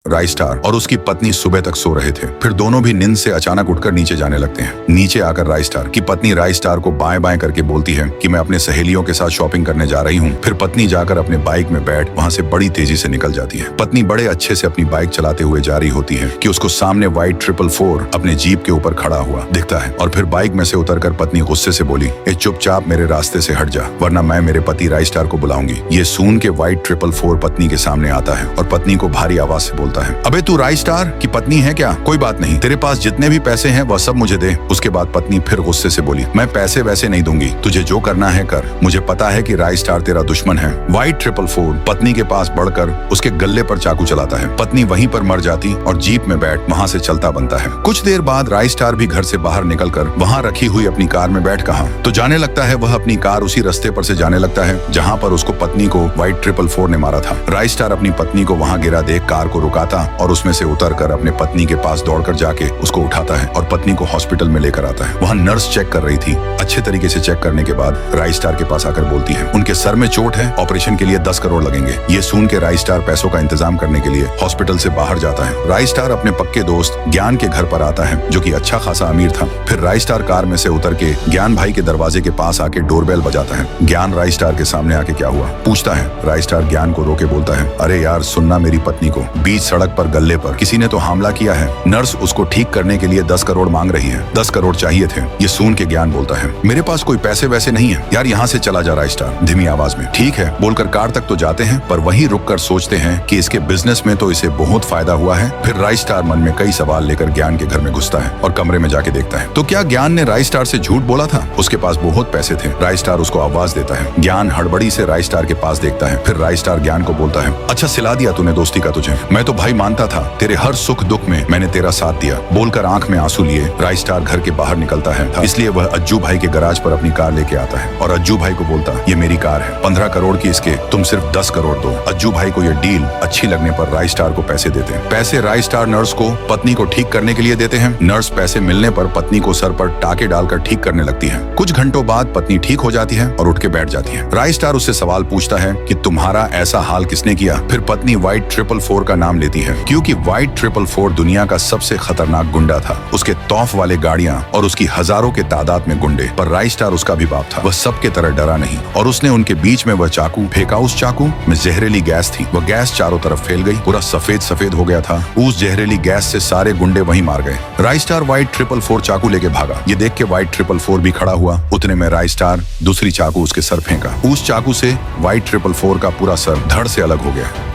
राय star और उसकी पत्नी सुबह तक सो रहे थे। फिर दोनों भी नींद से अचानक उठकर नीचे जाने लगते हैं। नीचे आकर राय स्टार की पत्नी राय स्टार को बाएं बाएं करके बोलती है कि मैं अपने सहेलियों के साथ शॉपिंग करने जा रही हूँ। फिर पत्नी जाकर अपने बाइक में बैठ वहाँ से बड़ी तेजी से निकल जाती है। पत्नी बड़े अच्छे से अपनी बाइक चलाते हुए जा रही होती है कि उसको सामने व्हाइट 444 अपने जीप के ऊपर खड़ा हुआ दिखता है और फिर बाइक में से उतरकर पत्नी गुस्से से बोली, ए चुपचाप मेरे रास्ते से हट जा, वरना मैं मेरे पति राय स्टार को बुलाऊंगी। ये सुन के व्हाइट 444 पत्नी के सामने आता है और पत्नी को भारी आवाज से बोलता है, अबे तू राय स्टार की पत्नी है क्या? कोई बात नहीं, तेरे पास जितने भी पैसे हैं वह सब मुझे दे। उसके बाद पत्नी फिर गुस्से से बोली, मैं पैसे वैसे नहीं दूंगी, तुझे जो करना है कर, मुझे पता है कि राय स्टार तेरा दुश्मन है। व्हाइट 444 पत्नी के पास बढ़कर उसके गले पर चाकू चलाता है। पत्नी वहीं पर मर जाती और जीप में बैठ वहाँ से चलता बनता है। कुछ देर बाद राय स्टार भी घर से बाहर निकलकर वहाँ रखी हुई अपनी कार में बैठ कहा तो जाने लगता है। वह अपनी कार उसी रास्ते पर से जाने लगता है जहाँ पर उसको पत्नी को व्हाइट 444 ने मारा था। राय स्टार अपनी पत्नी को वहाँ गिरा देख कार को रुकाता और उसमें से उतरकर अपने पत्नी के पास दौड़कर जाके उसको उठाता है और पत्नी को हॉस्पिटल में लेकर आता है। वहाँ नर्स चेक कर रही थी। अच्छे तरीके से चेक करने के बाद राय स्टार के पास आकर बोलती है, उनके सर में चोट है, ऑपरेशन के लिए 10 करोड़ लगेंगे। ये सुन के राय स्टार पैसों का इंतजाम करने के लिए हॉस्पिटल से बाहर जाता है। राय स्टार अपने पक्के दोस्त ज्ञान के घर पर आता है जो कि अच्छा खासा अमीर था। फिर राय स्टार कार में से उतर के ज्ञान भाई के दरवाजे के पास आके डोरबेल बजाता है। ज्ञान राय स्टार के सामने आके क्या हुआ पूछता है। राय स्टार ज्ञान को रोके बोलता है, अरे यार सुनना, मेरी पत्नी को बीच सड़क पर गल्ले पर किसी ने तो हमला किया है। नर्स उसको ठीक करने के लिए 10 करोड़ मांग रही है। 10 करोड़ चाहिए थे। ये सुन के ज्ञान बोलता है, मेरे पास कोई पैसे वैसे नहीं है यार, यहाँ से चला जा। राय स्टार धीमी आवाज में, ठीक है बोलकर कार तक तो जाते हैं पर वहीं रुककर सोचते हैं कि इसके बिजनेस में तो इसे बहुत फायदा हुआ है। फिर राय स्टार मन में कई सवाल लेकर ज्ञान के घर में घुसता है और कमरे में जाके देखता है तो क्या ज्ञान ने राय स्टार से झूठ बोला था? उसके पास बहुत पैसे थे। राय स्टार उसको आवाज देता है। ज्ञान हड़बड़ी से राय स्टार के पास देखता है। फिर राय स्टार ज्ञान को बोलता है, अच्छा सिला दिया तूने दोस्ती का तुझे, मैं तो भाई मानता था तेरे हर सुख दुख में मैंने तेरा साथ दिया। बोलकर आंख में आंसू लिए राय स्टार घर के बाहर निकलता है। इसलिए वह अज्जू भाई के गराज पर अपनी कार लेके आता है और अज्जू भाई को बोलता, ये मेरी कार है, 15 करोड़ की इसके, तुम सिर्फ 10 करोड़ दो। अज्जू भाई को यह डील अच्छी लगने पर राय स्टार को पैसे देते हैं। पैसे राय स्टार नर्स को पत्नी को ठीक करने के लिए देते हैं। नर्स पैसे मिलने पर पत्नी को सर पर टाके डालकर ठीक करने लगती है। कुछ घंटों बाद पत्नी ठीक हो जाती है और उठ के बैठ जाती है। राय स्टार उससे सवाल पूछता है कि तुम्हारा ऐसा हाल किसने किया? फिर पत्नी व्हाइट 444 का नाम लेती है क्योंकि व्हाइट 444 दुनिया का सबसे खतरनाक गुंडा था। उसके तौफ वाले गाड़ियां और उसकी हजारों के तादाद में गुंडे, पर राय स्टार उसका भी बाप था। वह सबके तरह डरा नहीं और उसने उनके बीच में वह चाकू फेंका। उस चाकू में जहरीली गैस थी। वह गैस चारों तरफ फैल गई, पूरा सफेद सफेद हो गया था। उस जहरीली गैस से सारे गुंडे वहीं मार गए। राय स्टार व्हाइट 444 चाकू लेके भागा। ये देख के व्हाइट 444 भी खड़ा हुआ। उतने में राय स्टार दूसरी चाकू उसके सर फेंका। उस चाकू से व्हाइट 444 का पूरा सर धड़ से अलग हो गया।